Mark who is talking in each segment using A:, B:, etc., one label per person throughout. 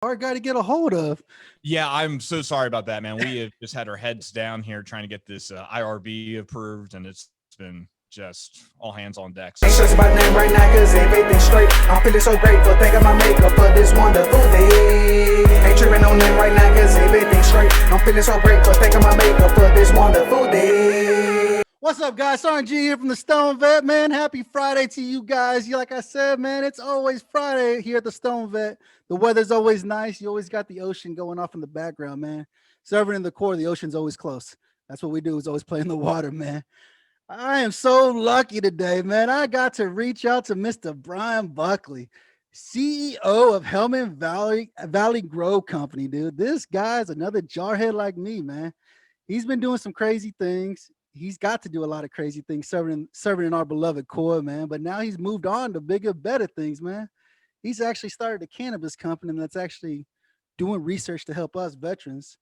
A: hard guy to get a hold of.
B: Yeah, I'm so sorry about that, man. We have just had our heads down here trying to get this IRB approved, and it's been just all hands on deck. So
C: Ain't stressing about name right now cause everything's straight. I'm feeling so grateful, thinking my makeup for this wonderful day. Ain't tripping on name right now cause everything's straight. I'm feeling so grateful, thinking my makeup for this wonderful day.
A: What's up, guys? Sergeant G here from the Stone Vet, man. Happy Friday to you guys. Like I said, man, it's always Friday here at the Stone Vet. The weather's always nice. You always got the ocean going off in the background, man. Serving in the core, the ocean's always close. That's what we do, is always play in the water, man. I am so lucky today, man. I got to reach out to Mr. Brian Buckley, CEO of Helman Valley Grow Company, dude. This guy's another jarhead like me, man. He's been doing some crazy things. He's got to do a lot of crazy things serving in our beloved core, man. But now he's moved on to bigger, better things, man. He's actually started a cannabis company that's actually doing research to help us veterans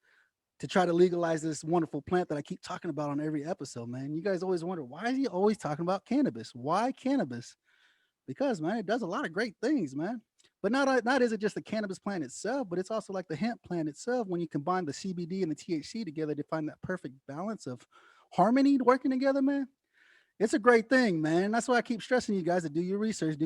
A: to try to legalize this wonderful plant that I keep talking about on every episode, man. You guys always wonder, why is he always talking about cannabis? Why cannabis? Because, man, it does a lot of great things, man. But not is it just the cannabis plant itself, but it's also like the hemp plant itself. When you combine the CBD and the THC together to find that perfect balance of harmony working together, man. It's a great thing, man. That's why I keep stressing you guys to do your research,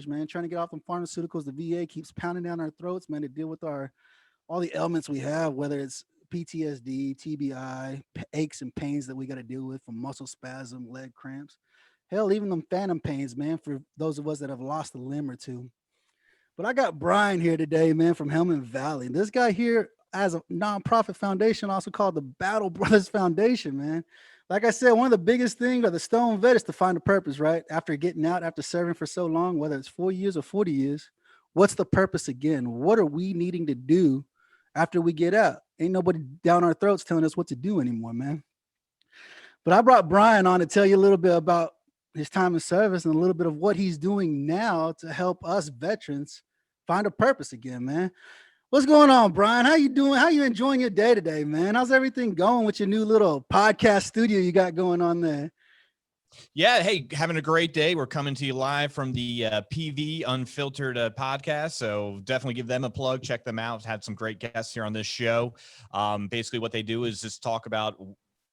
A: man. Trying to get off them pharmaceuticals. The VA keeps pounding down our throats, man, to deal with all the ailments we have, whether it's PTSD, TBI, aches and pains that we got to deal with, from muscle spasm, leg cramps, hell, even them phantom pains, man, for those of us that have lost a limb or two. But I got Brian here today, man, from Helman Valley. This guy here has a nonprofit foundation, also called the Battle Brothers Foundation, man. Like I said, one of the biggest things of the Stone Vet is to find a purpose, right? After getting out, after serving for so long, whether it's 4 years or 40 years, what's the purpose again? What are we needing to do after we get out? Ain't nobody down our throats telling us what to do anymore, man. But I brought Brian on to tell you a little bit about his time in service and a little bit of what he's doing now to help us veterans find a purpose again, man. What's going on, Brian? How you doing? How you enjoying your day today, man? How's everything going with your new little podcast studio you got going on there?
B: yeah, hey, having a great day. We're coming to you live from the PV Unfiltered podcast. So definitely give them a plug. Check them out. Had some great guests here on this show. Basically, what they do is just talk about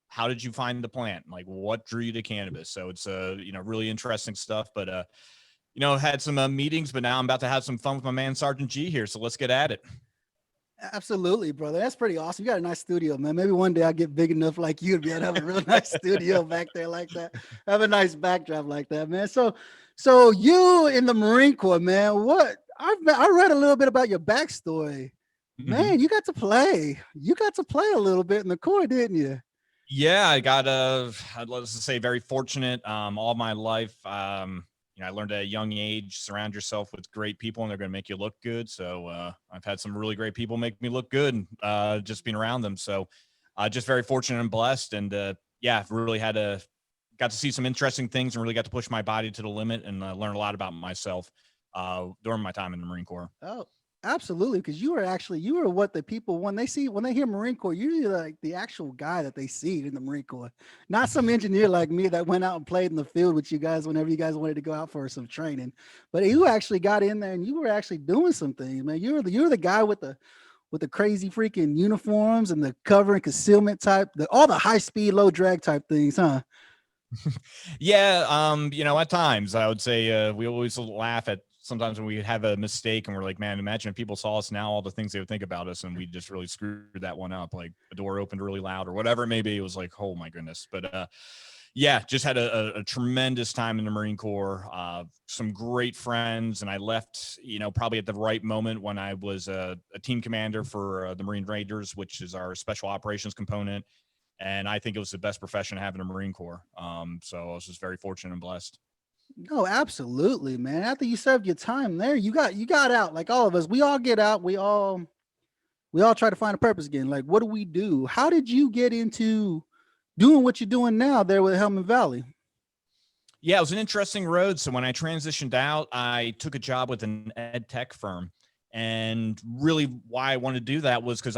B: how did you find the plant? Like, what drew you to cannabis? So it's really interesting stuff. But had some meetings, but now I'm about to have some fun with my man Sergeant G here. So let's get at it.
A: Absolutely, brother. That's pretty awesome. You got a nice studio, man. Maybe one day I'll get big enough like you to be able to have a real nice studio back there like that. Have a nice backdrop like that, man. So you in the Marine Corps, man. I read a little bit about your backstory. Man, you got to play. You got to play a little bit in the Corps, didn't you?
B: Yeah, I got let's just say very fortunate all my life. I learned at a young age, surround yourself with great people and they're going to make you look good. So I've had some really great people make me look good just being around them. So just very fortunate and blessed. And really got to see some interesting things and really got to push my body to the limit and learn a lot about myself during my time in the Marine Corps.
A: Oh, absolutely. Because you were what the people, when they hear Marine Corps, you're like the actual guy that they see in the Marine Corps, not some engineer like me that went out and played in the field with you guys whenever you guys wanted to go out for some training. But you actually got in there and you were actually doing some things, man. You're the guy with the crazy freaking uniforms and the cover and concealment type, all the high speed, low drag type things, huh?
B: Yeah. At times I would say we always laugh at sometimes when we have a mistake and we're like, man, imagine if people saw us now, all the things they would think about us. And we just really screwed that one up. Like a door opened really loud or whatever it may be. It was like, oh my goodness. But just had a tremendous time in the Marine Corps, some great friends. And I left, probably at the right moment when I was a team commander for the Marine Raiders, which is our special operations component. And I think it was the best profession to have in the Marine Corps. So I was just very fortunate and blessed.
A: No, absolutely, man. After you served your time there, you got out. Like all of us, we all get out. We all try to find a purpose again. Like, what do we do? How did you get into doing what you're doing now there with Helman Valley?
B: Yeah, it was an interesting road. So when I transitioned out, I took a job with an ed tech firm. And really why I wanted to do that was because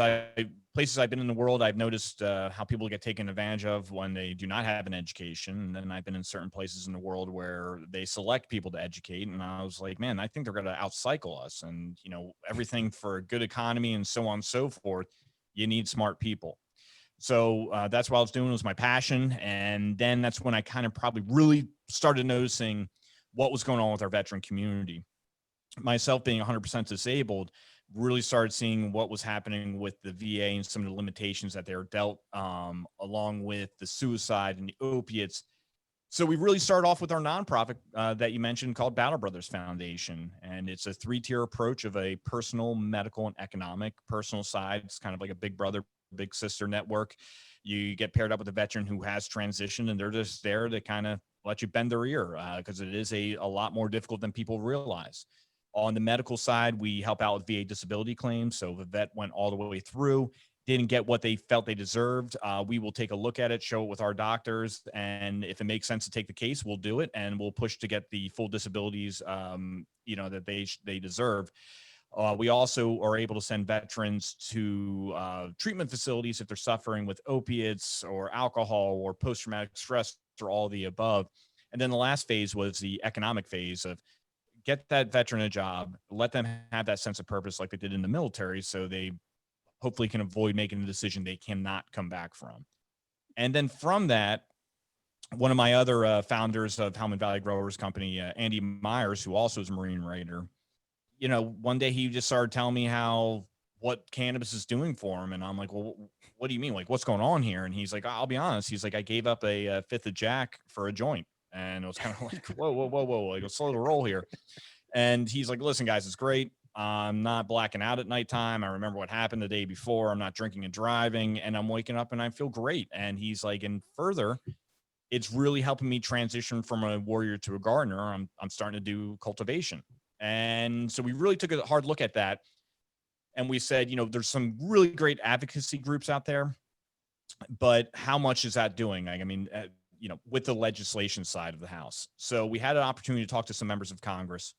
B: places I've been in the world, I've noticed how people get taken advantage of when they do not have an education. And then I've been in certain places in the world where they select people to educate. And I was like, man, I think they're going to outcycle us. And, you know, everything for a good economy and so on and so forth, you need smart people. So that's what I was doing, was my passion. And then that's when I kind of probably really started noticing what was going on with our veteran community. Myself being 100% disabled, really started seeing what was happening with the VA and some of the limitations that they were dealt, along with the suicide and the opiates. So we really started off with our nonprofit that you mentioned called Battle Brothers Foundation. And it's a 3-tier approach of a personal, medical, and economic. Personal side, it's kind of like a big brother, big sister network. You get paired up with a veteran who has transitioned, and they're just there to kind of let you bend their ear because it is a lot more difficult than people realize. On the medical side, we help out with VA disability claims. So if a vet went all the way through, didn't get what they felt they deserved, we will take a look at it, show it with our doctors, and if it makes sense to take the case, we'll do it, and we'll push to get the full disabilities, that they deserve. We also are able to send veterans to treatment facilities if they're suffering with opiates or alcohol or post-traumatic stress or all the above. And then the last phase was the economic phase of get that veteran a job, let them have that sense of purpose like they did in the military, so they hopefully can avoid making a decision they cannot come back from. And then from that, one of my other founders of Hellman Valley Growers Company, Andy Myers, who also is a Marine writer, you know, one day he just started telling me what cannabis is doing for him. And I'm like, well, what do you mean? Like, what's going on here? And he's like, I'll be honest. He's like, I gave up a fifth of Jack for a joint. And it was kind of like, whoa, like, let's slow the roll here. And he's like, listen, guys, it's great. I'm not blacking out at nighttime. I remember what happened the day before. I'm not drinking and driving, and I'm waking up and I feel great. And he's like, and further, it's really helping me transition from a warrior to a gardener. I'm starting to do cultivation. And so we really took a hard look at that. And we said, you know, there's some really great advocacy groups out there, but how much is that doing? I mean, with the legislation side of the house. So we had an opportunity to talk to some members of Congress.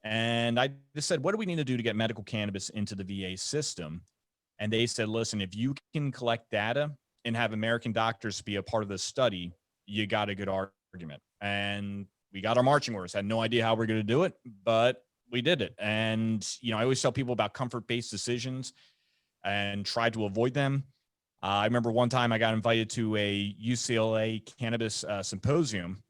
B: And I just said, what do we need to do to get medical cannabis into the VA system? And they said, listen, if you can collect data and have American doctors be a part of the study, you got a good argument. And we got our marching orders. Had no idea how we're going to do it, but we did it. And, you know, I always tell people about comfort-based decisions and try to avoid them. I remember one time I got invited to a UCLA cannabis symposium,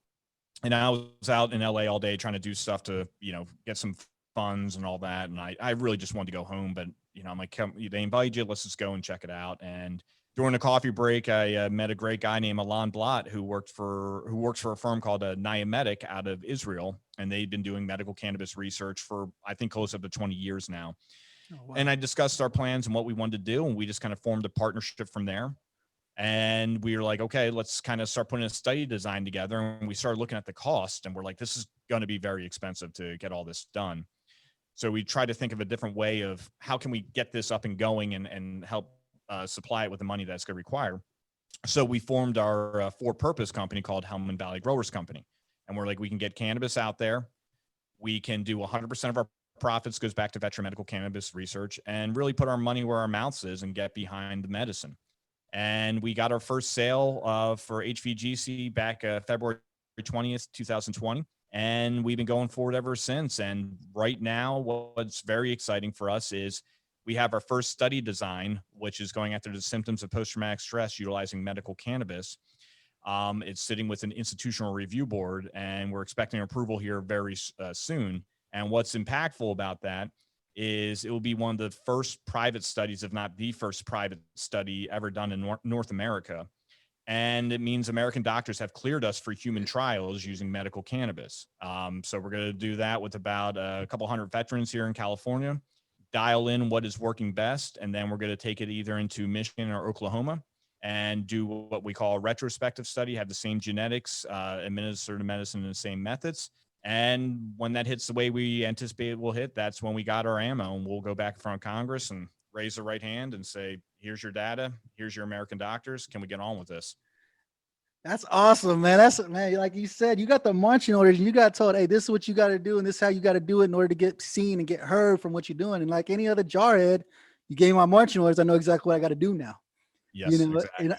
B: and I was out in LA all day trying to do stuff to, you know, get some funds and all that. And I really just wanted to go home, but, you know, I'm like, they invited you, let's just go and check it out. And during a coffee break, I met a great guy named Alan Blott, who works for a firm called Niamedic out of Israel. And they've been doing medical cannabis research for, I think, close up to 20 years now. Oh, wow. And I discussed our plans and what we wanted to do. And we just kind of formed a partnership from there. And we were like, okay, let's kind of start putting a study design together. And we started looking at the cost, and we're like, this is going to be very expensive to get all this done. So we tried to think of a different way of how can we get this up and going and help supply it with the money that's going to require. So we formed our for-purpose company called Hellman Valley Growers Company. And we're like, we can get cannabis out there. We can do 100% of our profits goes back to veteran medical cannabis research and really put our money where our mouths is and get behind the medicine. And we got our first sale for HVGC back February 20th, 2020. And we've been going forward ever since. And right now, what's very exciting for us is we have our first study design, which is going after the symptoms of post-traumatic stress utilizing medical cannabis. It's sitting with an institutional review board, and we're expecting approval here very soon. And what's impactful about that is it will be one of the first private studies, if not the first private study ever done in North America. And it means American doctors have cleared us for human trials using medical cannabis. So we're going to do that with about a couple hundred veterans here in California, dial in what is working best, and then we're going to take it either into Michigan or Oklahoma and do what we call a retrospective study, have the same genetics, administer the medicine in the same methods. And when that hits the way we anticipate it will hit, that's when we got our ammo, and we'll go back in front of Congress and raise the right hand and say, here's your data, here's your American doctors, can we get on with this?
A: That's awesome, man. That's man, like you said, you got the marching orders and you got told, hey, this is what you got to do, and this is how you got to do it in order to get seen and get heard from what you're doing. And like any other jarhead, you gave me my marching orders. I know exactly what I got to do now. You
B: Yes,
A: know,
B: exactly.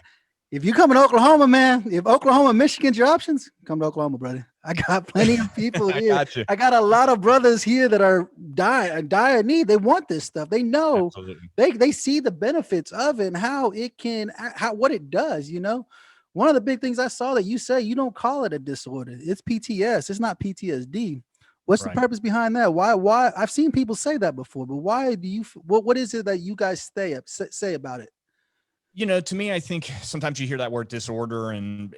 A: if you come in Oklahoma, man, if Oklahoma, Michigan's your options, come to Oklahoma, brother. I got plenty of people
B: I
A: here.
B: got you.
A: I got a lot of brothers here that are dire need. They want this stuff. They know
B: Absolutely.
A: they see the benefits of it and how it can, how what it does. You know, one of the big things I saw that you say you don't call it a disorder. It's PTS. It's not PTSD. What's the
B: Right.
A: purpose behind that? Why? I've seen people say that before, but why do you? What is it that you guys say about it?
B: To me, I think sometimes you hear that word disorder, and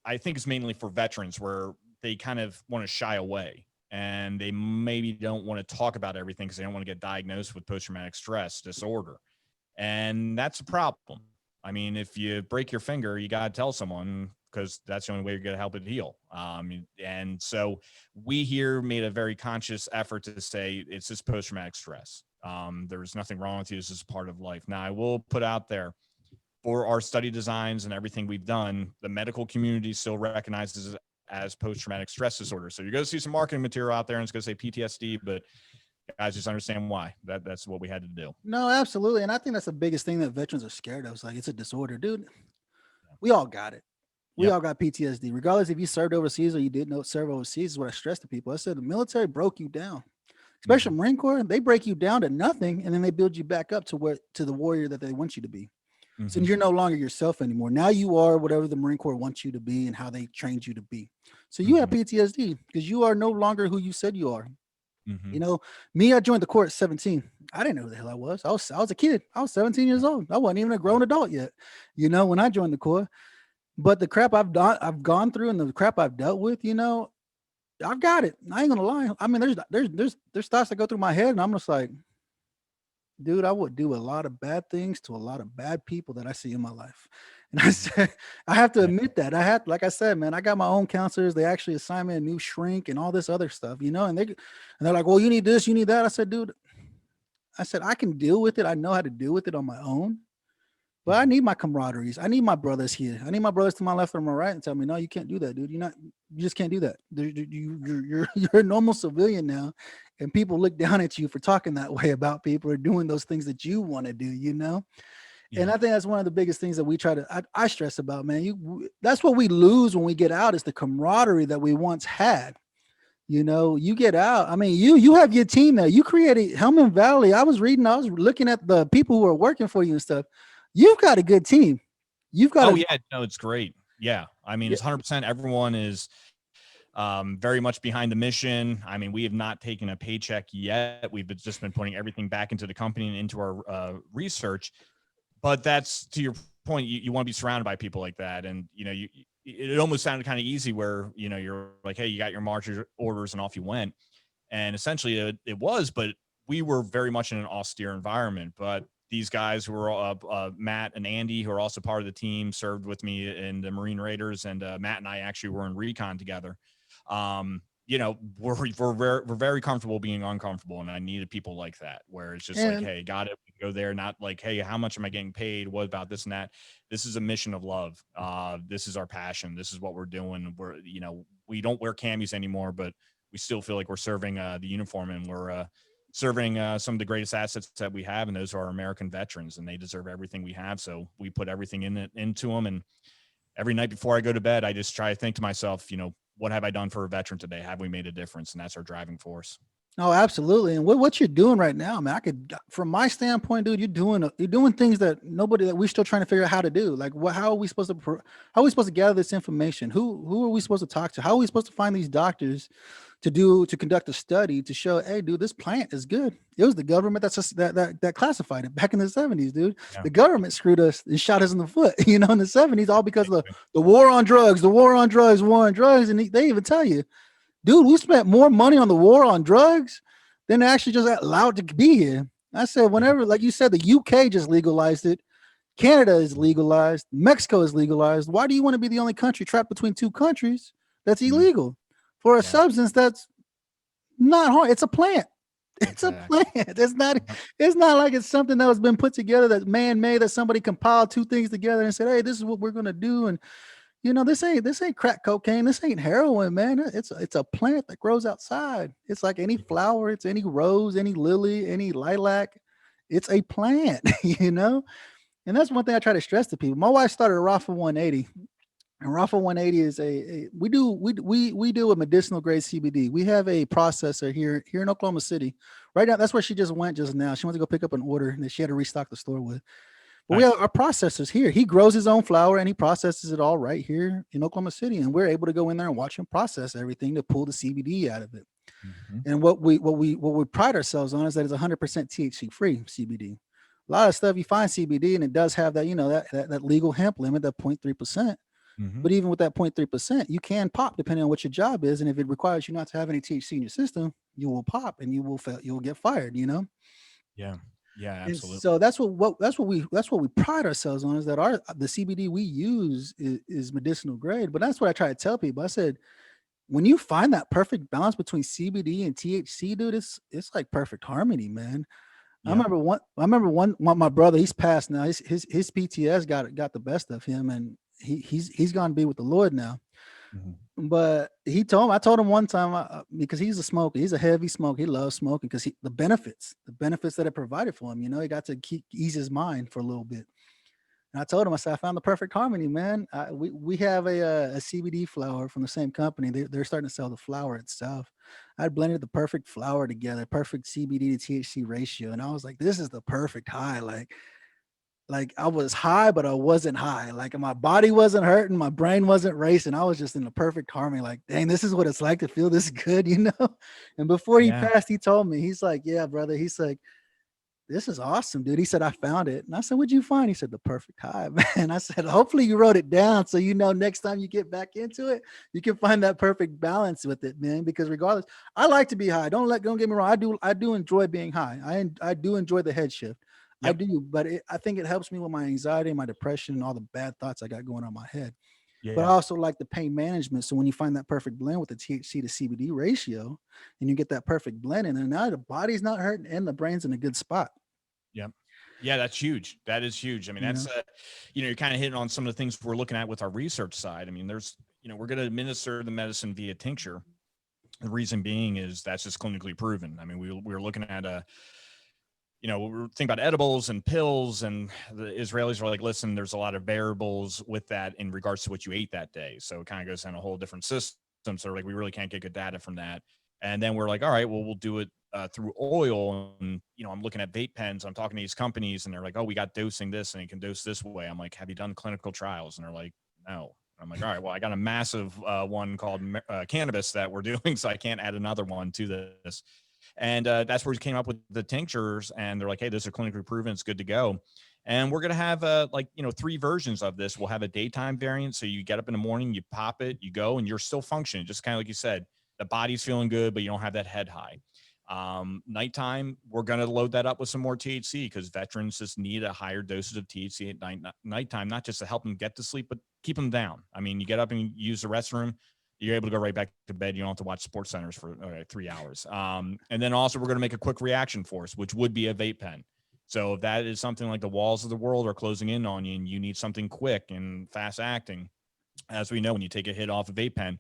B: I think it's mainly for veterans where they kind of want to shy away and they maybe don't want to talk about everything because they don't want to get diagnosed with post-traumatic stress disorder. And that's a problem. I mean, if you break your finger, you got to tell someone because that's the only way you're going to help it heal. And so we here made a very conscious effort to say it's just post-traumatic stress. There's nothing wrong with you. This is part of life. Now, I will put out there, for our study designs and everything we've done, the medical community still recognizes it as post-traumatic stress disorder. So you're going to see some marketing material out there and it's going to say PTSD, but guys, just understand why. That's what we had to do.
A: No, absolutely. And I think that's the biggest thing that veterans are scared of. It's like, it's a disorder, dude. We all got it. We
B: Yep.
A: all got PTSD, regardless if you served overseas or you didn't serve overseas. Is what I stress to people. I said the military broke you down, especially
B: Mhm.
A: Marine Corps. They break you down to nothing, and then they build you back up to the warrior that they want you to be. So
B: Mhm.
A: you're no longer yourself anymore. Now you are whatever the Marine Corps wants you to be and how they trained you to be. So you have
B: Mhm.
A: PTSD because you are no longer who you said you are. You
B: Mhm.
A: know, me, I joined the Corps at 17. I didn't know who the hell I was. I was a kid. I was 17 years old. I wasn't even a grown adult yet, when I joined the Corps. But the crap I've gone through and the crap I've dealt with, I've got it. I ain't gonna lie. I mean, there's thoughts that go through my head, and I'm just like, dude, I would do a lot of bad things to a lot of bad people that I see in my life. And I said, I have to
B: Yeah.
A: admit that. Like I said, man, I got my own counselors. They actually assign me a new shrink and all this other stuff, and they're like, well, you need this, you need that. I said, dude, I can deal with it. I know how to deal with it on my own. But I
B: Mhm.
A: need my camaraderies. I need my brothers here. I need my brothers to my left or my right and tell me, no, you can't do that, dude. You just can't do that. You're a normal civilian now, and people look down at you for talking that way about people or doing those things that you want to do. And
B: Yeah.
A: I think that's one of the biggest things that we I stress about, man. That's what we lose when we get out is the camaraderie that we once had. You get out. I mean, you have your team there. You created Helmand Valley. I was looking at the people who are working for you and stuff. You've got a good team. You've got
B: Oh
A: a
B: yeah, no, it's great. Yeah, I mean,
A: yeah,
B: it's 100%. Everyone is very much behind the mission. I mean, we have not taken a paycheck yet. Just been putting everything back into the company and into our research. But that's to your point. You want to be surrounded by people like that, and it almost sounded kind of easy where you're like, hey, you got your march orders and off you went, and essentially it was, but we were very much in an austere environment. But these guys who were Matt and Andy, who are also part of the team, served with me in the Marine Raiders, and Matt and I actually were in recon together. We're very comfortable being uncomfortable, and I needed people like that, where it's just like,
A: and
B: hey, got it, go there, not like, hey, how much am I getting paid? What about this and that? This is a mission of love. This is our passion. This is what we're doing. We don't wear camis anymore, but we still feel like we're serving the uniform, and we're serving some of the greatest assets that we have, and those are our American veterans, and they deserve everything we have. So we put everything into them, and every night before I go to bed, I just try to think to myself, what have I done for a veteran today? Have we made a difference? And that's our driving force.
A: no, absolutely. And what you're doing right now, man, from my standpoint, dude, you're doing things that we're still trying to figure out how to do. Like, how are we supposed to gather this information? Who are we supposed to talk to? How are we supposed to find these doctors to conduct a study to show, hey, dude, this plant is good. It was the government that classified it back in the 70s, dude.
B: Yeah,
A: The government screwed us and shot us in the foot, in the 70s, all because of the war on drugs, and they even tell you, dude, we spent more money on the war on drugs than actually just allowed to be here. I said, whenever, like you said, the UK just legalized it. Canada is legalized. Mexico is legalized. Why do you want to be the only country trapped between two countries that's
B: Mhm.
A: illegal for a
B: Yeah,
A: substance that's not hard? It's a plant. It's a
B: exactly.
A: plant. It's not.
B: Yep.
A: It's not like it's something that has been put together, that's man-made, that somebody compiled two things together and said, "Hey, this is what we're gonna do." And this ain't crack cocaine. This ain't heroin, man. It's a plant that grows outside. It's like any flower. It's any rose, any lily, any lilac. It's a plant, you know. And that's one thing I try to stress to people. My wife started a Rafa 180, and Rafa 180 is we do a medicinal grade CBD. We have a processor here in Oklahoma City. Right now, that's where she just went just now. She went to go pick up an order and she had to restock the store with. But we
B: Nice.
A: have our processors here. He grows his own flour and he processes it all right here in Oklahoma City. And we're able to go in there and watch him process everything to pull the CBD out of it.
B: Mhm.
A: And what we pride ourselves on is that it's 100% THC free CBD. A lot of stuff you find CBD and it does have that, that legal hemp limit, that 0.3%.
B: Mhm.
A: But even with that 0.3%, you can pop depending on what your job is. And if it requires you not to have any THC in your system, you will pop and you'll get fired, you know?
B: Yeah. Yeah,
A: And
B: absolutely.
A: so that's what we pride ourselves on, is that the CBD we use is medicinal grade. But that's what I try to tell people. I said, when you find that perfect balance between CBD and THC, dude, it's like perfect harmony, man.
B: Yeah.
A: I remember one my brother, he's passed now. His PTS got the best of him, and he's gone to be with the Lord now.
B: Mhm.
A: But I told him one time, because he's a smoker, he's a heavy smoker. He loves smoking because the benefits that it provided for him. He got to ease his mind for a little bit. And I told him, I said, I found the perfect harmony, man. We have a CBD flower from the same company. They're starting to sell the flower itself. I blended the perfect flower together, perfect CBD to THC ratio, and I was like, this is the perfect high. Like I was high, but I wasn't high. Like my body wasn't hurting, my brain wasn't racing. I was just in the perfect harmony. Like, dang, this is what it's like to feel this good, you know? And before he
B: Yeah.
A: passed, he told me, he's like, yeah, brother. He's like, this is awesome, dude. He said, I found it. And I said, what'd you find? He said, the perfect high, man. I said, hopefully you wrote it down so next time you get back into it, you can find that perfect balance with it, man. Because regardless, I like to be high. Don't get me wrong. I do enjoy being high. I do enjoy the head shift. I
B: Yep.
A: do, but I think it helps me with my anxiety, my depression, and all the bad thoughts I got going on in my head. But I
B: Yeah.
A: also like the pain management. So when you find that perfect blend with the THC to CBD ratio, and you get that perfect blend, and then now the body's not hurting and the brain's in a good spot.
B: Yep. Yeah, that's huge. That is huge. I mean,
A: You
B: that's
A: know,
B: you're kind of hitting on some of the things we're looking at with our research side. I mean, we're going to administer the medicine via tincture. The reason being is that's just clinically proven. I mean, we were looking at we were thinking about edibles and pills, and the Israelis were like, listen, there's a lot of variables with that in regards to what you ate that day. So it kind of goes down a whole different system. So like, we really can't get good data from that. And then we're like, all right, well, we'll do it through oil. And, I'm looking at vape pens. I'm talking to these companies and they're like, oh, we got dosing this and it can dose this way. I'm like, have you done clinical trials? And they're like, no. I'm like, all right, well, I got a massive one called cannabis that we're doing, so I can't add another one to this. And that's where we came up with the tinctures. And they're like, hey, this is clinically proven. It's good to go. And we're going to have three versions of this. We'll have a daytime variant. So you get up in the morning, you pop it, you go, and you're still functioning. Just kind of like you said, the body's feeling good, but you don't have that head high. Nighttime, we're going to load that up with some more THC because veterans just need a higher dosage of THC at nighttime, not just to help them get to sleep, but keep them down. I mean, you get up and you use the restroom, you're able to go right back to bed. You don't have to watch Sports Centers for 3 hours. And then also we're going to make a quick reaction force, which would be a vape pen. So if that is something like the walls of the world are closing in on you and you need something quick and fast acting, as we know, when you take a hit off a vape pen,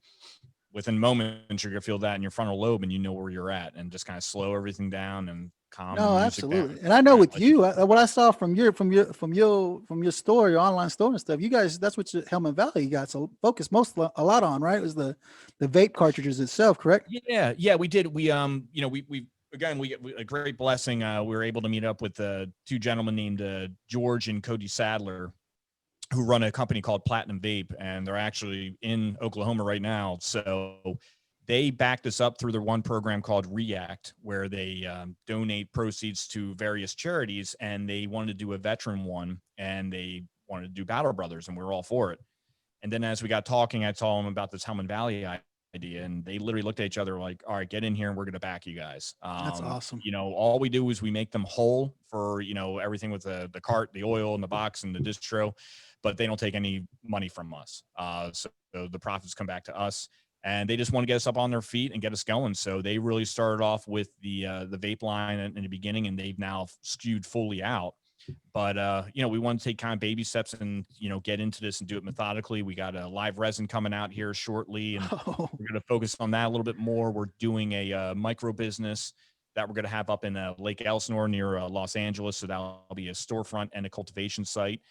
B: within moments, you're going to feel that in your frontal lobe and you know where you're at, and just kind of slow everything down and calm the
A: no,
B: music down.
A: absolutely. And I know
B: Kind of
A: with
B: let you
A: you, what I saw from your store, your online store and stuff, you guys, that's what your Helmet Valley you got so focused a lot on, right? It was the vape cartridges itself, correct?
B: Yeah, we did. We again, we a great blessing. We were able to meet up with two gentlemen named George and Cody Sadler, who run a company called Platinum Vape, and they're actually in Oklahoma right now. So they backed us up through their one program called React, where they donate proceeds to various charities, and they wanted to do a veteran one, and they wanted to do Battle Brothers, and we were all for it. And then as we got talking, I told them about this Helmand Valley idea, and they literally looked at each other like, all right, get in here and we're going to back you guys.
A: That's awesome.
B: All we do is we make them whole for, everything with the cart, the oil and the box and the distro, but they don't take any money from us. So the profits come back to us, and they just want to get us up on their feet and get us going. So they really started off with the vape line in the beginning, and they've now skewed fully out. But we want to take kind of baby steps and get into this and do it methodically. We got a live resin coming out here shortly, and we're going to focus on that a little bit more. We're doing a micro business that we're going to have up in Lake Elsinore near Los Angeles. So that'll be a storefront and a cultivation site.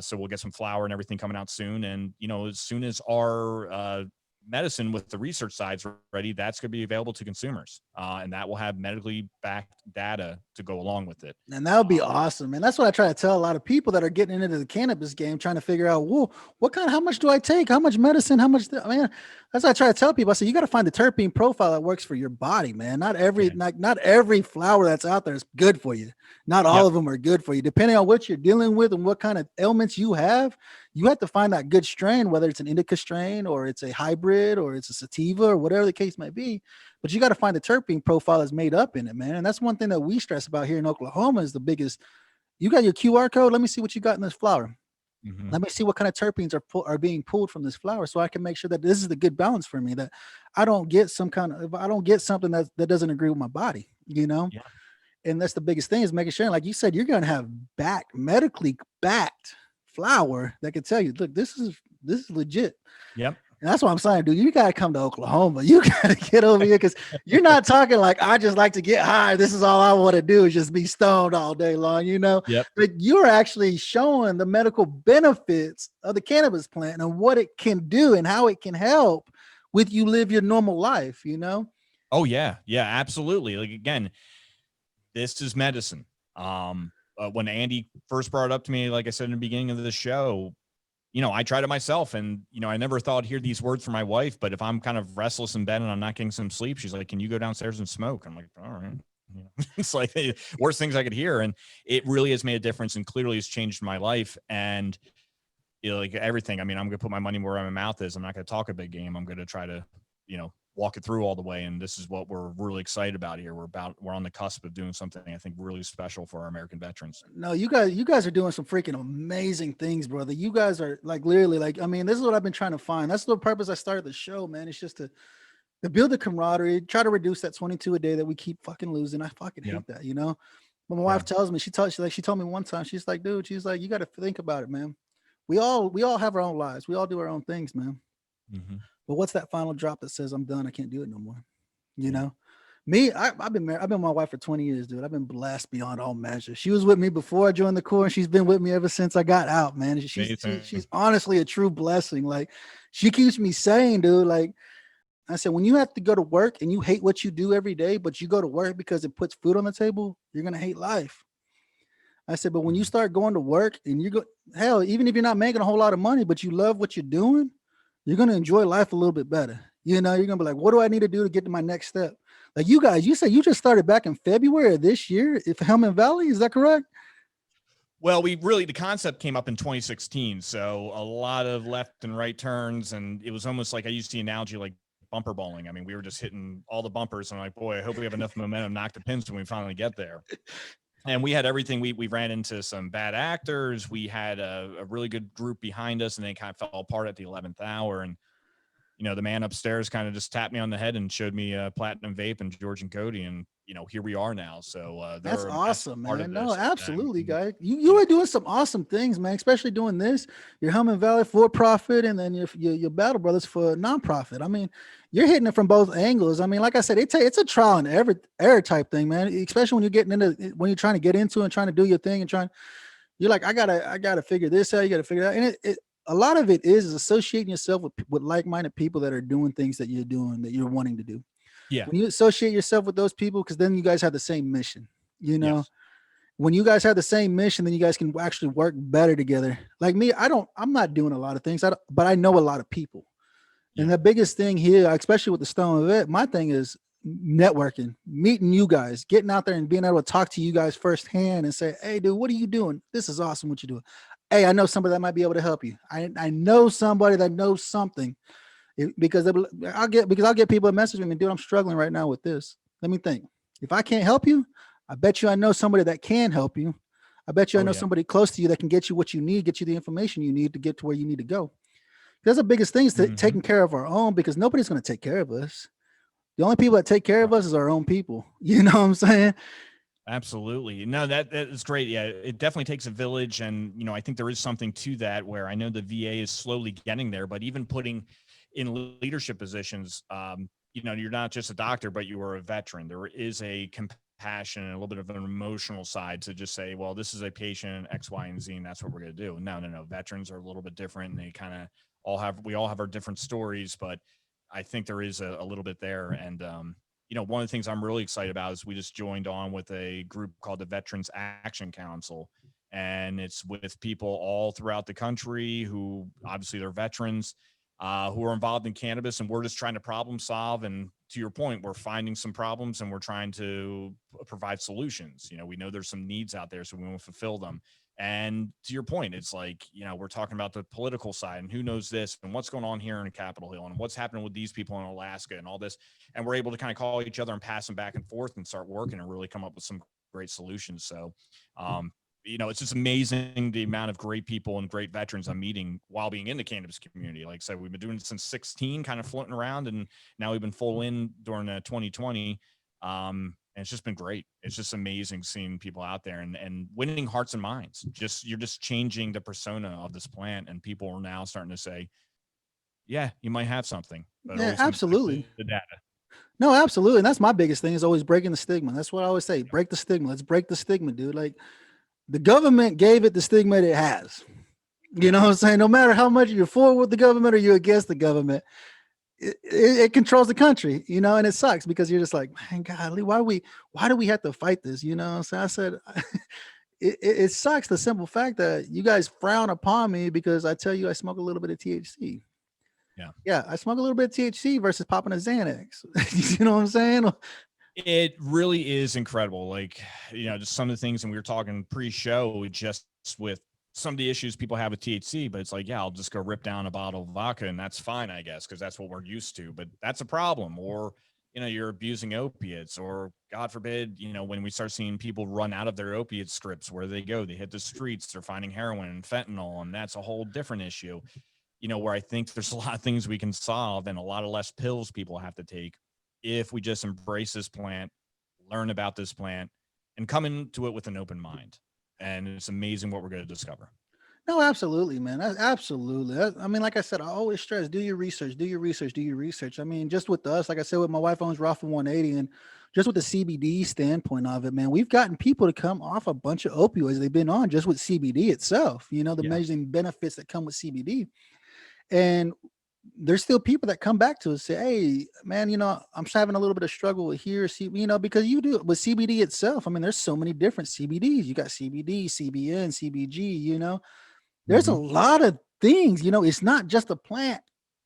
B: So we'll get some flower and everything coming out soon. And, as soon as our medicine with the research side's ready, that's going to be available to consumers. And that will have medically backed data to go along with it.
A: And that would be awesome. And that's what I try to tell a lot of people that are getting into the cannabis game, trying to figure out, whoa, how much do I take? How much medicine? How much? That's what I try to tell people. I say, you got to find the terpene profile that works for your body, man. Not every flower that's out there is good for you. Not all of them are good for you. Depending on what you're dealing with and what kind of ailments you have to find that good strain, whether it's an indica strain or it's a hybrid or it's a sativa or whatever the case might be. But you got to find the terpene profile that's made up in it, man. And that's one thing that we stress about here in Oklahoma is the biggest. You got your QR code. Let me see what you got in this flower. Mm-hmm. Let me see what kind of terpenes are being pulled from this flower, so I can make sure that this is the good balance for me. That I don't get something that doesn't agree with my body. Yeah. And that's the biggest thing is making sure, like you said, you're going to have medically backed flower that can tell you, look, this is legit.
B: Yep.
A: And that's what I'm saying, dude. You got to come to Oklahoma. You got to get over here because you're not talking like, I just like to get high. This is all I want to do is just be stoned all day long,
B: Yep.
A: But you're actually showing the medical benefits of the cannabis plant and what it can do and how it can help with you live your normal life,
B: Oh, yeah. Yeah, absolutely. Like, again, this is medicine. When Andy first brought it up to me, like I said in the beginning of the show, I tried it myself and, I never thought I'd hear these words from my wife, but if I'm kind of restless in bed and I'm not getting some sleep, she's like, can you go downstairs and smoke? I'm like, all right. It's like the worst things I could hear. And it really has made a difference and clearly has changed my life. And like everything, I'm going to put my money where my mouth is. I'm not going to talk a big game. I'm going to try to, walk it through all the way. And this is what we're really excited about here. We're on the cusp of doing something I think really special for our American veterans.
A: No, you guys are doing some freaking amazing things, brother. You guys are like literally this is what I've been trying to find. That's the purpose I started the show, man. It's just to build the camaraderie, try to reduce that 22 a day that we keep fucking losing. I fucking hate that, But my wife tells me, she told me one time, she's like, dude, she's like, you got to think about it, man. We all have our own lives. We all do our own things, man. Mm-hmm. But what's that final drop that says I'm done? I can't do it no more. Me, I've been married. I've been with my wife for 20 years, dude. I've been blessed beyond all measure. She was with me before I joined the Corps, and she's been with me ever since I got out, man. She's honestly a true blessing. Like, she keeps me sane, dude. Like I said, when you have to go to work and you hate what you do every day, but you go to work because it puts food on the table, you're gonna hate life. I said, but when you start going to work and even if you're not making a whole lot of money, but you love what you're doing, you're going to enjoy life a little bit better. You're going to be like, what do I need to do to get to my next step? Like you guys, you said you just started back in February of this year for Hellman Valley. Is that correct?
B: Well, the concept came up in 2016. So a lot of left and right turns. And it was almost like I used the analogy like bumper bowling. We were just hitting all the bumpers. And I'm like, boy, I hope we have enough momentum to knock the pins when we finally get there. And we had everything. We ran into some bad actors. We had a really good group behind us, and they kind of fell apart at the 11th hour. And, the man upstairs kind of just tapped me on the head and showed me Platinum Vape and George and Cody. And, here we are now. So
A: that's awesome, man. No, absolutely, guys. You are doing some awesome things, man, especially doing this. Your Hellman Valley for profit, and then your Battle Brothers for nonprofit. You're hitting it from both angles. Like I said, it's a trial and error type thing, man. Especially when you're trying to get into and trying to do your thing and you're like, I gotta figure this out. You gotta figure it out. And a lot of it is associating yourself with like-minded people that are doing things that you're doing, that you're wanting to do.
B: Yeah.
A: When you associate yourself with those people, because then you guys have the same mission,
B: Yes.
A: When you guys have the same mission, then you guys can actually work better together. Like me, I'm not doing a lot of things, but I know a lot of people. And the biggest thing here, especially with the Stone Vet, my thing is networking, meeting you guys, getting out there and being able to talk to you guys firsthand and say, hey, dude, what are you doing? This is awesome what you're doing. Hey, I know somebody that might be able to help you. I know somebody that knows something, because I'll get people a message with me, dude, I'm struggling right now with this. Let me think. If I can't help you, I bet you I know somebody that can help you. I bet you I know somebody close to you that can get you what you need, get you the information you need to get to where you need to go. That's the biggest thing, is taking care of our own, because nobody's going to take care of us. The only people that take care of us is our own people. You know what I'm saying?
B: Absolutely. No, that is great. Yeah, it definitely takes a village. And, I think there is something to that where I know the VA is slowly getting there, but even putting in leadership positions, you're not just a doctor, but you are a veteran. There is a compassion and a little bit of an emotional side to just say, well, this is a patient X, Y, and Z, and that's what we're going to do. No, no, no. Veterans are a little bit different. And they kind of we all have our different stories, but I think there is a little bit there. And, one of the things I'm really excited about is we just joined on with a group called the Veterans Action Council. And it's with people all throughout the country who obviously they're veterans who are involved in cannabis. And we're just trying to problem solve. And to your point, we're finding some problems and we're trying to provide solutions. We know there's some needs out there, so we want to fulfill them. And to your point, it's like, we're talking about the political side and who knows this and what's going on here in Capitol Hill and what's happening with these people in Alaska and all this. And we're able to kind of call each other and pass them back and forth and start working and really come up with some great solutions. So, it's just amazing the amount of great people and great veterans I'm meeting while being in the cannabis community. Like I said, we've been doing it since 16, kind of floating around, and now we've been full in during 2020. And it's just been great. It's just amazing seeing people out there and winning hearts and minds. You're just changing the persona of this plant, and people are now starting to say, yeah, you might have something. But
A: Yeah, absolutely.
B: The data.
A: No, absolutely. And that's my biggest thing is always breaking the stigma. That's what I always say. Break the stigma. Let's break the stigma, dude. Like the government gave it the stigma it has. You know what I'm saying? No matter how much you're for with the government or you're against the government, it controls the country, and it sucks because you're just like, man, golly, why do we have to fight this? So I said, it sucks the simple fact that you guys frown upon me because I tell you I smoke a little bit of THC. Yeah, I smoke a little bit of THC versus popping a Xanax. You know what I'm saying?
B: It really is incredible. Like, just some of the things, and we were talking pre-show just with some of the issues people have with THC, but it's like, yeah, I'll just go rip down a bottle of vodka and that's fine, I guess, because that's what we're used to. But that's a problem. Or, you're abusing opiates, or God forbid, when we start seeing people run out of their opiate scripts, where they go, they hit the streets, they're finding heroin and fentanyl, and that's a whole different issue. Where I think there's a lot of things we can solve and a lot of less pills people have to take if we just embrace this plant, learn about this plant, and come into it with an open mind. And it's amazing what we're going to discover.
A: No, absolutely, man. Absolutely. I mean, like I said, I always stress, do your research, do your research, do your research. I mean, just with us, like I said, with my wife owns Rafa 180, and just with the CBD standpoint of it, man, we've gotten people to come off a bunch of opioids they've been on just with CBD itself, the amazing benefits that come with CBD. And there's still people that come back to us say, hey, man, I'm just having a little bit of struggle with here, because you do with CBD itself. I mean, there's so many different CBDs. You got CBD, CBN, CBG, there's a lot of things, it's not just a plant.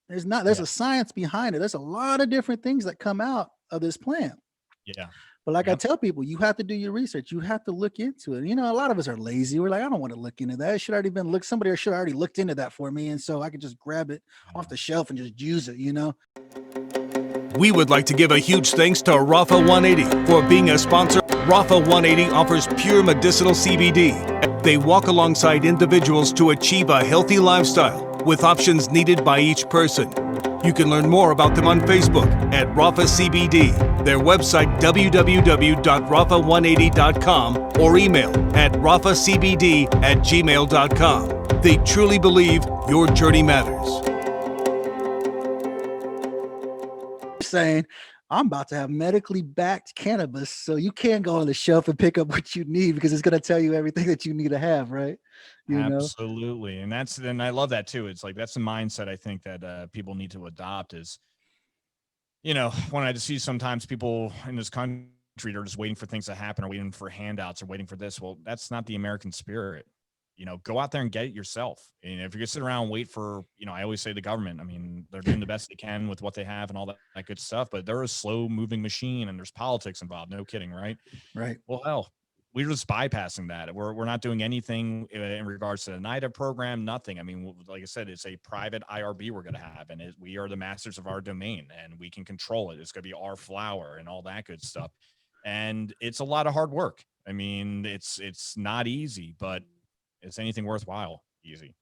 A: There's a science behind it. There's a lot of different things that come out of this plant.
B: Yeah.
A: But like I tell people, you have to do your research. You have to look into it. A lot of us are lazy. We're like, I don't want to look into that. It should already been looked. Somebody should have already looked into that for me. And so I could just grab it off the shelf and just use it,
D: We would like to give a huge thanks to Rafa 180 for being a sponsor. Rafa 180 offers pure medicinal CBD. They walk alongside individuals to achieve a healthy lifestyle with options needed by each person. You can learn more about them on Facebook at Rafa CBD, their website www.rafa180.com, or email at rafacbd@gmail.com. They truly believe your journey matters.
A: Saying, I'm about to have medically backed cannabis, so you can go on the shelf and pick up what you need because it's going to tell you everything that you need to have, right?
B: Absolutely. And I love that too. It's like, that's the mindset I think that people need to adopt is, when I just see sometimes people in this country, they're just waiting for things to happen or waiting for handouts or waiting for this. Well, that's not the American spirit. Go out there and get it yourself. And if you're gonna sit around and wait for, I always say the government, I mean, they're doing the best they can with what they have and all that good stuff, but they're a slow moving machine and there's politics involved. No kidding. Right.
A: Right.
B: Well, hell, we're just bypassing that. We're not doing anything in regards to the NIDA program, nothing. I mean, like I said, it's a private IRB we're going to have, and we are the masters of our domain and we can control it. It's going to be our flower and all that good stuff. And it's a lot of hard work. I mean, it's not easy, but it's anything worthwhile easy,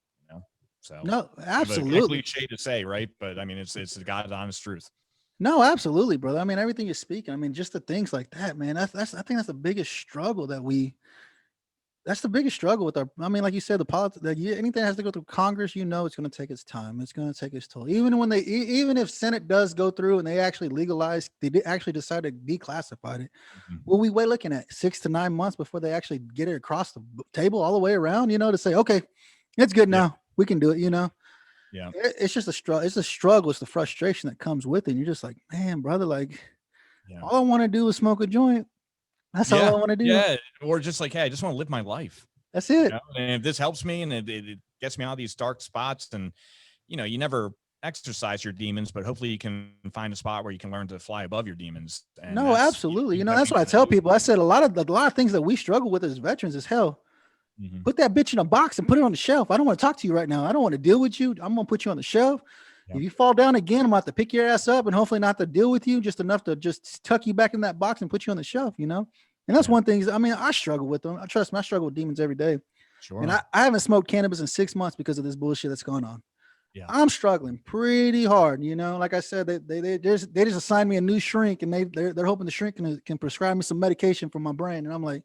B: So
A: no, absolutely.
B: Cliche to say, right? But I mean, it's the God's honest truth.
A: No, absolutely, brother. I mean, everything you're speaking. I mean, just the things like that, man. That's I think that's the biggest struggle that we. That's the biggest struggle with our. I mean, like you said, the politics. Anything that has to go through Congress, you know, it's going to take its time. It's going to take its toll. Even when even if Senate does go through and they actually legalize, actually decide to declassify it.
B: Mhm.
A: What we wait looking at 6 to 9 months before they actually get it across the table all the way around. You know, to say, okay, it's good
B: Yeah.
A: now. We can do it. You know.
B: Yeah.
A: It's just a struggle. It's a struggle. It's the frustration that comes with it. And you're just like, man, brother, like
B: Yeah.
A: all I want to do is smoke a joint. That's all I want to do.
B: Yeah. Or just like, hey, I just want to live my life.
A: That's
B: You
A: it.
B: know? And if this helps me and it gets me out of these dark spots, and you never exercise your demons, but hopefully you can find a spot where you can learn to fly above your demons. And
A: No, absolutely. You know, that's what I tell people. I said a lot of things that we struggle with as veterans is hell.
B: Mhm.
A: Put that bitch in a box and put it on the shelf. I don't want to talk to you right now. I don't want to deal with you. I'm gonna put you on the shelf.
B: Yep.
A: If you fall down again, I'm gonna have to pick your ass up and hopefully not to deal with you, just enough to just tuck you back in that box and put you on the shelf, you know? And that's
B: Yeah.
A: one thing. I mean, I struggle with them. Trust me, I struggle with demons every day.
B: Sure.
A: And I haven't smoked cannabis in 6 months because of this bullshit that's going on.
B: Yeah.
A: I'm struggling pretty hard, you know. Like I said, they just assigned me a new shrink, and they're hoping the shrink can prescribe me some medication for my brain. And I'm like,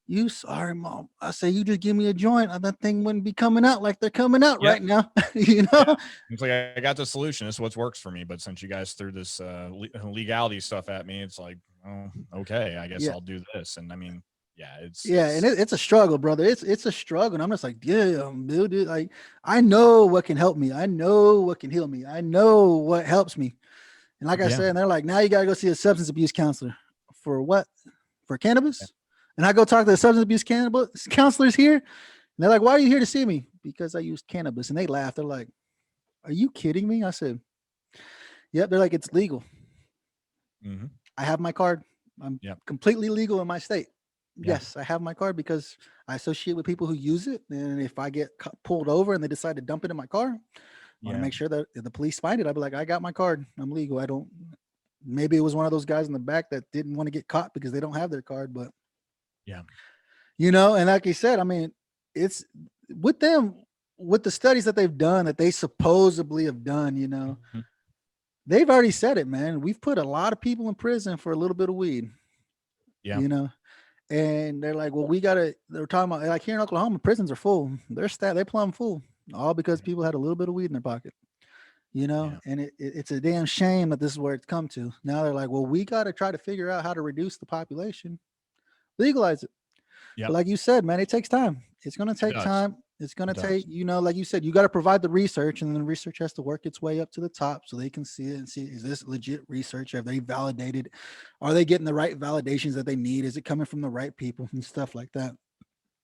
A: you sorry, mom. I say you just give me a joint, and that thing wouldn't be coming out like they're coming out right now. You know,
B: Yeah. It's like I got the solution. This is what works for me. But since you guys threw this legality stuff at me, it's like, oh, okay, I guess I'll do this. And I mean,
A: and it's a struggle, brother. It's a struggle. And I'm just like, dude, like I know what can help me. I know what can heal me. I know what helps me. And like I said, and they're like, now you gotta go see a substance abuse counselor for what? For cannabis? Yeah. And I go talk to the substance abuse counselors here, and they're like, why are you here to see me? Because I used cannabis. And they laugh. They're like, are you kidding me? I said, yep. They're like, it's legal.
B: Mm-hmm.
A: I have my card. I'm completely legal in my state. Yes, I have my card because I associate with people who use it. And if I get pulled over and they decide to dump it in my car, I want to make sure that if the police find it, I'll be like, I got my card. I'm legal. I don't. Maybe it was one of those guys in the back that didn't want to get caught because they don't have their card. But you know, and like you said, I mean, it's with them, with the studies that they've done, that they supposedly have done, you know, they've already said it, man. We've put a lot of people in prison for a little bit of weed. Yeah. You know, and they're like, well, they're talking about, like here in Oklahoma, prisons are full. They're plumb full, all because people had a little bit of weed in their pocket. You know, and it's a damn shame that this is where it's come to. Now they're like, well, we got to try to figure out how to reduce the population, legalize it. But like you said, man, it takes time. It's going to take time. It's going to take, you know, like you said, you got to provide the research, and then the research has to work its way up to the top so they can see it and see, is this legit research? Have they validated? Are they getting the right validations that they need? Is it coming from the right people and stuff like that?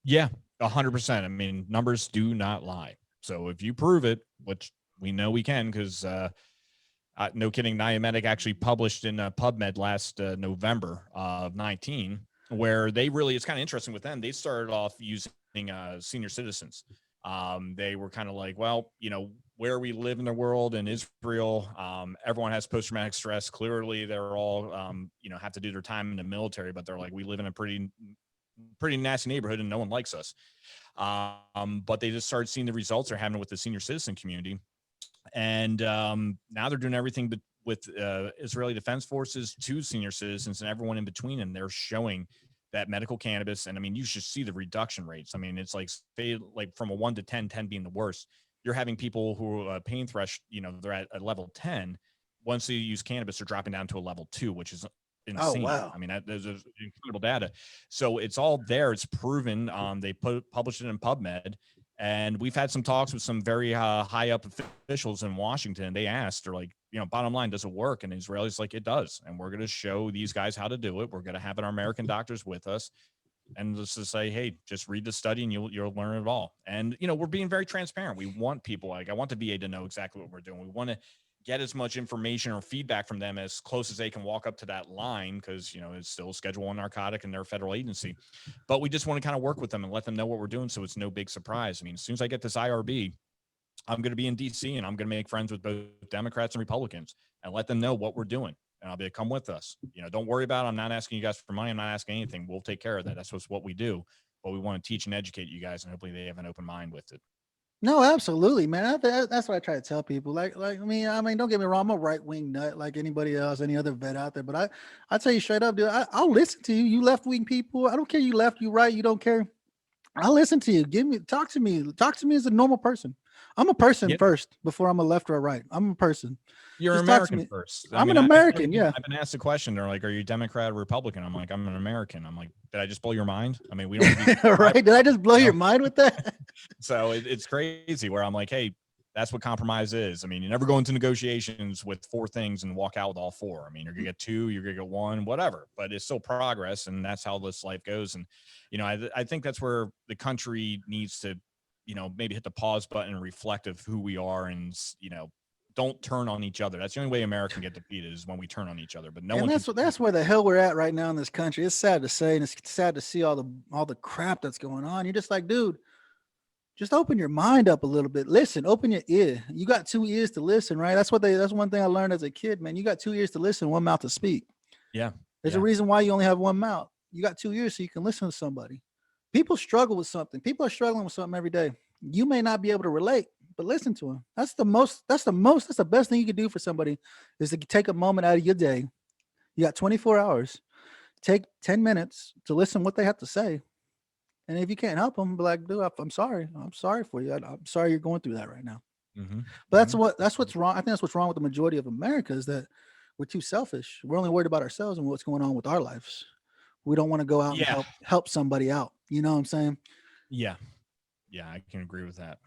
B: Yeah, 100%. I mean, numbers do not lie. So if you prove it, which we know we can, because no kidding, Niamedic actually published in PubMed last November of 19, where they really, it's kind of interesting with them. They started off using senior citizens. They were kind of like, well, you know, where we live in the world in Israel, everyone has post-traumatic stress. Clearly, they're all, you know, have to do their time in the military, but they're like, we live in a pretty nasty neighborhood and no one likes us. But they just started seeing the results they're having with the senior citizen community. And now they're doing everything with Israeli Defense Forces to senior citizens and everyone in between. And they're showing that medical cannabis. And I mean, you should see the reduction rates. I mean, it's like from a 1 to 10, 10 being the worst. You're having people who pain thresh, you know, they're at a level 10. Once they use cannabis, they're dropping down to a level 2, which is insane. Oh, wow. I mean, there's incredible data. So it's all there. It's proven. They published it in PubMed. And we've had some talks with some very high up officials in Washington. They asked, they're like, you know, bottom line, does it work? And the Israelis like, it does. And we're going to show these guys how to do it. We're going to have our American doctors with us. And just to say, hey, just read the study and you'll learn it all. And, you know, we're being very transparent. We want people, like, I want the VA to know exactly what we're doing. We want to get as much information or feedback from them as close as they can walk up to that line, because, you know, it's still Schedule 1 narcotic and they're a federal agency. But we just want to kind of work with them and let them know what we're doing, so it's no big surprise. I mean, as soon as I get this IRB, I'm going to be in DC and I'm going to make friends with both Democrats and Republicans and let them know what we're doing. And I'll be like, come with us. You know, don't worry about it. I'm not asking you guys for money. I'm not asking anything. We'll take care of that. That's what we do. But we want to teach and educate you guys, and hopefully they have an open mind with it.
A: No, absolutely, man. That's what I try to tell people. I mean, don't get me wrong. I'm a right wing nut like anybody else, any other vet out there. But I tell you straight up, dude. I'll listen to you. You left wing people. I don't care. You left, you right. You don't care. I'll listen to you. Talk to me. Talk to me as a normal person. I'm a person
B: Yeah.
A: first before I'm a left or a right. I'm a person.
B: You're
A: Just talk to
B: American
A: me.
B: first.
A: I'm an American. Yeah.
B: I've been asked a question. They're like, "Are you Democrat or Republican?" I'm like, "I'm an American." I'm like, "Did I just blow your mind?" I mean, we don't.
A: Right? Did I just blow
B: you
A: your
B: know?
A: mind with that?
B: So it's crazy. Where I'm like, "Hey, that's what compromise is." I mean, you never go into negotiations with 4 things and walk out with all 4. I mean, you're gonna get 2, you're gonna get 1, whatever. But it's still progress, and that's how this life goes. And I think that's where the country needs to, maybe hit the pause button and reflect of who we are, and don't turn on each other. That's the only way America can get defeated is when we turn on each other. But no
A: And
B: one.
A: that's where the hell we're at right now in this country. It's sad to say, and it's sad to see all the crap that's going on. You're just like, dude, just open your mind up a little bit. Listen, open your ear. You got 2 ears to listen, right? That's one thing I learned as a kid, man. You got 2 ears to listen, 1 mouth to speak.
B: Yeah.
A: There's a reason why you only have 1 mouth. You got 2 ears so you can listen to somebody. People struggle with something. People are struggling with something every day. You may not be able to relate, but listen to them. That's the best thing you can do for somebody is to take a moment out of your day. You got 24 hours. Take 10 minutes to listen what they have to say. And if you can't help them, be like, dude, I'm sorry. I'm sorry for you. I'm sorry you're going through that right now.
B: Mm-hmm.
A: But that's what's wrong. I think that's what's wrong with the majority of America is that we're too selfish. We're only worried about ourselves and what's going on with our lives. We don't want to go out and help somebody out. You know what I'm saying?
B: Yeah. Yeah, I can agree with that.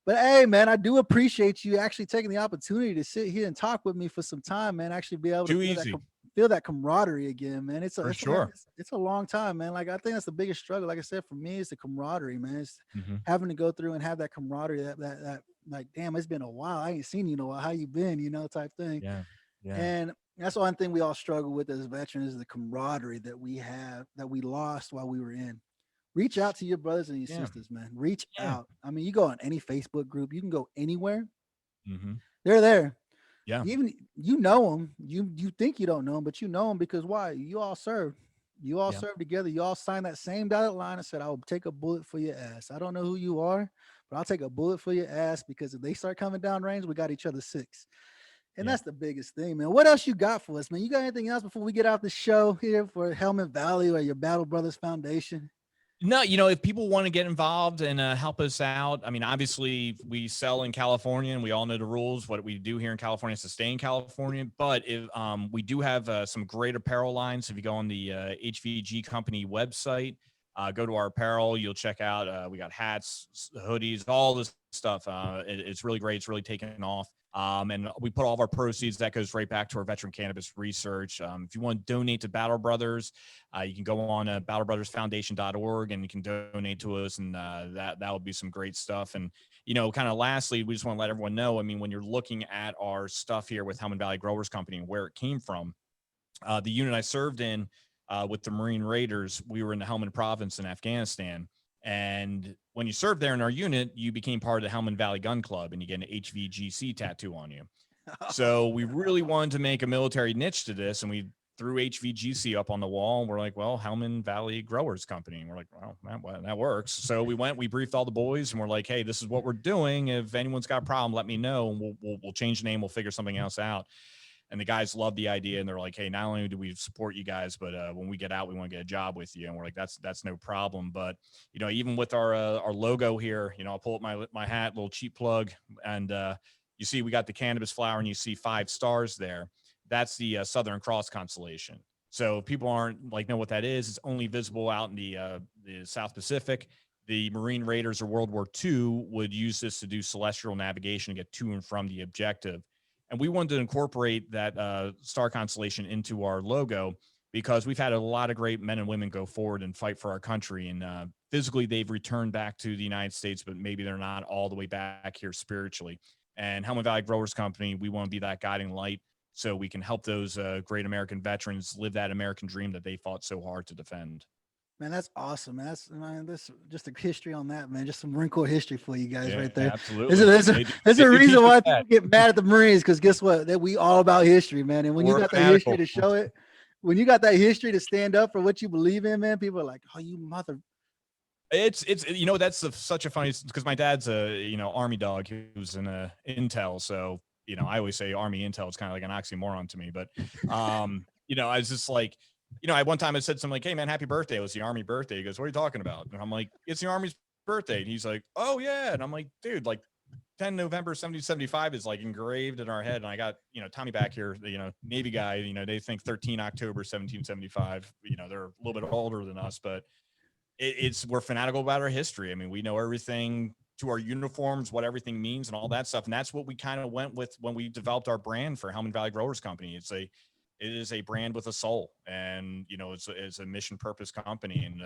A: But hey, man, I do appreciate you actually taking the opportunity to sit here and talk with me for some time, man. Actually be able to feel that camaraderie again, man. It's a long time, man. Like I think that's the biggest struggle. Like I said, for me, it's the camaraderie, man. It's having to go through and have that camaraderie that like, damn, it's been a while. I ain't seen you in a while. How you been? Type thing.
B: Yeah. Yeah.
A: And that's one thing we all struggle with as veterans is the camaraderie that we have that we lost while we were in. Reach out to your brothers and your sisters, man. Reach out. I mean, you go on any Facebook group, you can go anywhere. They're there.
B: Yeah.
A: Even you know them. You think you don't know them, but you know them because why? You all served. You all served together. You all signed that same dotted line and said, "I will take a bullet for your ass." I don't know who you are, but I'll take a bullet for your ass because if they start coming down range, we got each other 6. And that's the biggest thing, man. What else you got for us, man? You got anything else before we get out the show here for Helmet Valley or your Battle Brothers Foundation?
B: No, if people want to get involved and help us out, I mean, obviously we sell in California and we all know the rules. What we do here in California is to stay in California. But if we do have some great apparel lines. If you go on the HVG company website, go to our apparel, you'll check out, we got hats, hoodies, all this stuff. It's really great. It's really taken off. And we put all of our proceeds that goes right back to our veteran cannabis research. If you want to donate to Battle Brothers, you can go on battlebrothersfoundation.org and you can donate to us, and that would be some great stuff. And kind of lastly, we just want to let everyone know, I mean, when you're looking at our stuff here with Helmet Valley Growers Company and where it came from, the unit I served in with the Marine Raiders, we were in the Helmand province in Afghanistan. And when you served there in our unit, you became part of the Helmand Valley Gun Club and you get an HVGC tattoo on you. So we really wanted to make a military niche to this. And we threw HVGC up on the wall. And we're like, well, Helmand Valley Growers Company. And we're like, well, that works. So we briefed all the boys and we're like, hey, this is what we're doing. If anyone's got a problem, let me know. And we'll change the name. We'll figure something else out. And the guys loved the idea, and they're like, hey, not only do we support you guys, but when we get out, we want to get a job with you. And we're like, that's no problem. But, even with our logo here, I'll pull up my hat, little cheap plug. And you see, we got the cannabis flower and you see 5 stars there. That's the Southern Cross constellation. So if people aren't know what that is, it's only visible out in the South Pacific. The Marine Raiders or World War II would use this to do celestial navigation to get to and from the objective. And we wanted to incorporate that star constellation into our logo because we've had a lot of great men and women go forward and fight for our country. And physically, they've returned back to the United States, but maybe they're not all the way back here spiritually. And Helmand Valley Growers Company, we want to be that guiding light so we can help those great American veterans live that American dream that they fought so hard to defend.
A: Man, that's awesome. That's just a history on that, man. Just some wrinkle history for you guys right there.
B: Absolutely.
A: There's a reason why people get mad at the Marines, because guess what? That we all about history, man. And when you got the history to show it, when you got that history to stand up for what you believe in, man, people are like, oh, you mother.
B: It's that's such a funny, because my dad's a Army dog who's in a Intel, so I always say Army Intel is kind of like an oxymoron to me, but I was just like, I one time I said something like, "Hey man, happy birthday." It was the Army birthday. He goes, "What are you talking about?" And I'm like, "It's the Army's birthday." And he's like, "Oh yeah." And I'm like, "Dude, like 10 November 1775 is like engraved in our head." And I got, Tommy back here, Navy guy, they think 13 October 1775, they're a little bit older than us, but we're fanatical about our history. I mean, we know everything to our uniforms, what everything means and all that stuff. And that's what we kind of went with when we developed our brand for Helmand Valley Growers Company. It is a brand with a soul, and it's a mission purpose company, and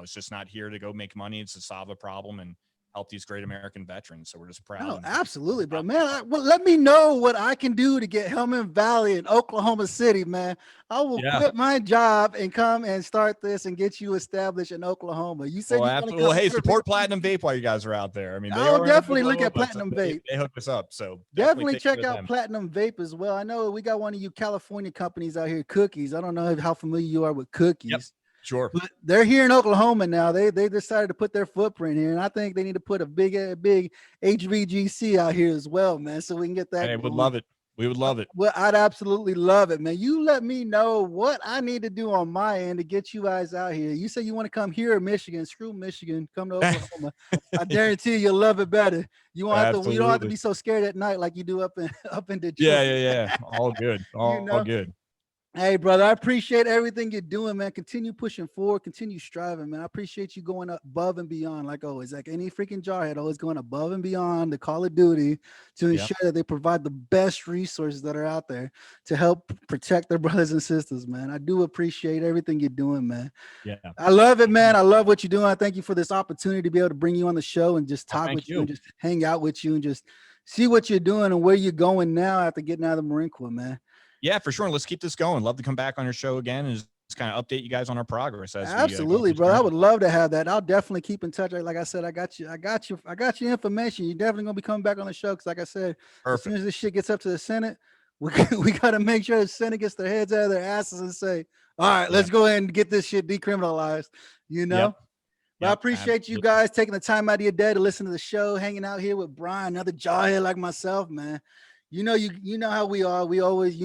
B: it's just not here to go make money. It's to solve a problem and help these great American veterans. So we're just proud.
A: Oh, absolutely, bro, man. Well, let me know what I can do to get Helmand Valley in Oklahoma City, man. I will quit my job and come and start this and get you established in Oklahoma. You said
B: hey, support Platinum Vape while you guys are out there. I mean,
A: I'll definitely look at Platinum Vape.
B: They hooked us up, so
A: definitely check out Platinum Vape as well. I know we got one of you California companies out here, Cookies. I don't know how familiar you are with Cookies.
B: Yep. Sure.
A: But they're here in Oklahoma now. They decided to put their footprint here, and I think they need to put a big HVGC out here as well, man, so we can get that.
B: Hey, would love it. We would love it.
A: Well, I'd absolutely love it, man. You let me know what I need to do on my end to get you guys out here. You say you want to come here in Michigan. Screw Michigan. Come to Oklahoma. I guarantee you'll love it better. You won't have to. You don't have to be so scared at night like you do up in Detroit.
B: Yeah. All good. All good.
A: Hey, brother, I appreciate everything you're doing, man. Continue pushing forward, continue striving, man. I appreciate you going above and beyond, like always. Like any freaking jarhead, always going above and beyond the Call of Duty to ensure that they provide the best resources that are out there to help protect their brothers and sisters, man. I do appreciate everything you're doing, man.
B: Yeah.
A: I love it, man. I love what you're doing. I thank you for this opportunity to be able to bring you on the show and just talk with you and just hang out with you and just see what you're doing and where you're going now after getting out of the Marine Corps, man.
B: Yeah, for sure. Let's keep this going. Love to come back on your show again and just kind of update you guys on our progress.
A: Absolutely, bro. I would love to have that. I'll definitely keep in touch. Like I said, I got your information. You're definitely gonna be coming back on the show because, like I said, as soon as this shit gets up to the Senate, we got to make sure the Senate gets their heads out of their asses and say, "All right, let's go ahead and get this shit decriminalized." But I appreciate you guys taking the time out of your day to listen to the show, hanging out here with Brian, another jawhead like myself, man. You know how we are. We always,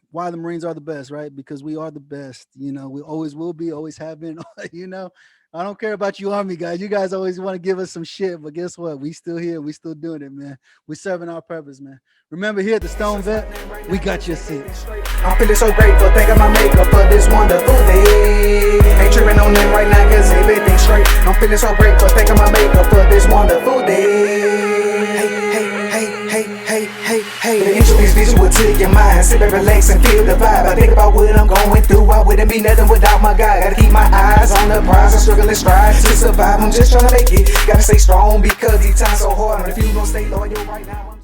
A: why the Marines are the best, right? Because we are the best. We always will be, always have been. I don't care about you Army guys. You guys always want to give us some shit, but guess what? We still here. We still doing it, man. We serving our purpose, man. Remember, here at the Stone Vet, we got your six.
C: I'm feeling so grateful, thanking my maker for this wonderful day. Ain't tripping on them right now, cause everything's straight. I'm feeling so grateful, thanking my maker for this wonderful day. Hey, the injuries visual to your mind. Sit back, relax, and feel the vibe. I think about what I'm going through. I wouldn't be nothing without my guy. Gotta keep my eyes on the prize. I struggle and strive to survive. I'm just trying to make it. Gotta stay strong because these times so hard. And if you gon' stay loyal right now,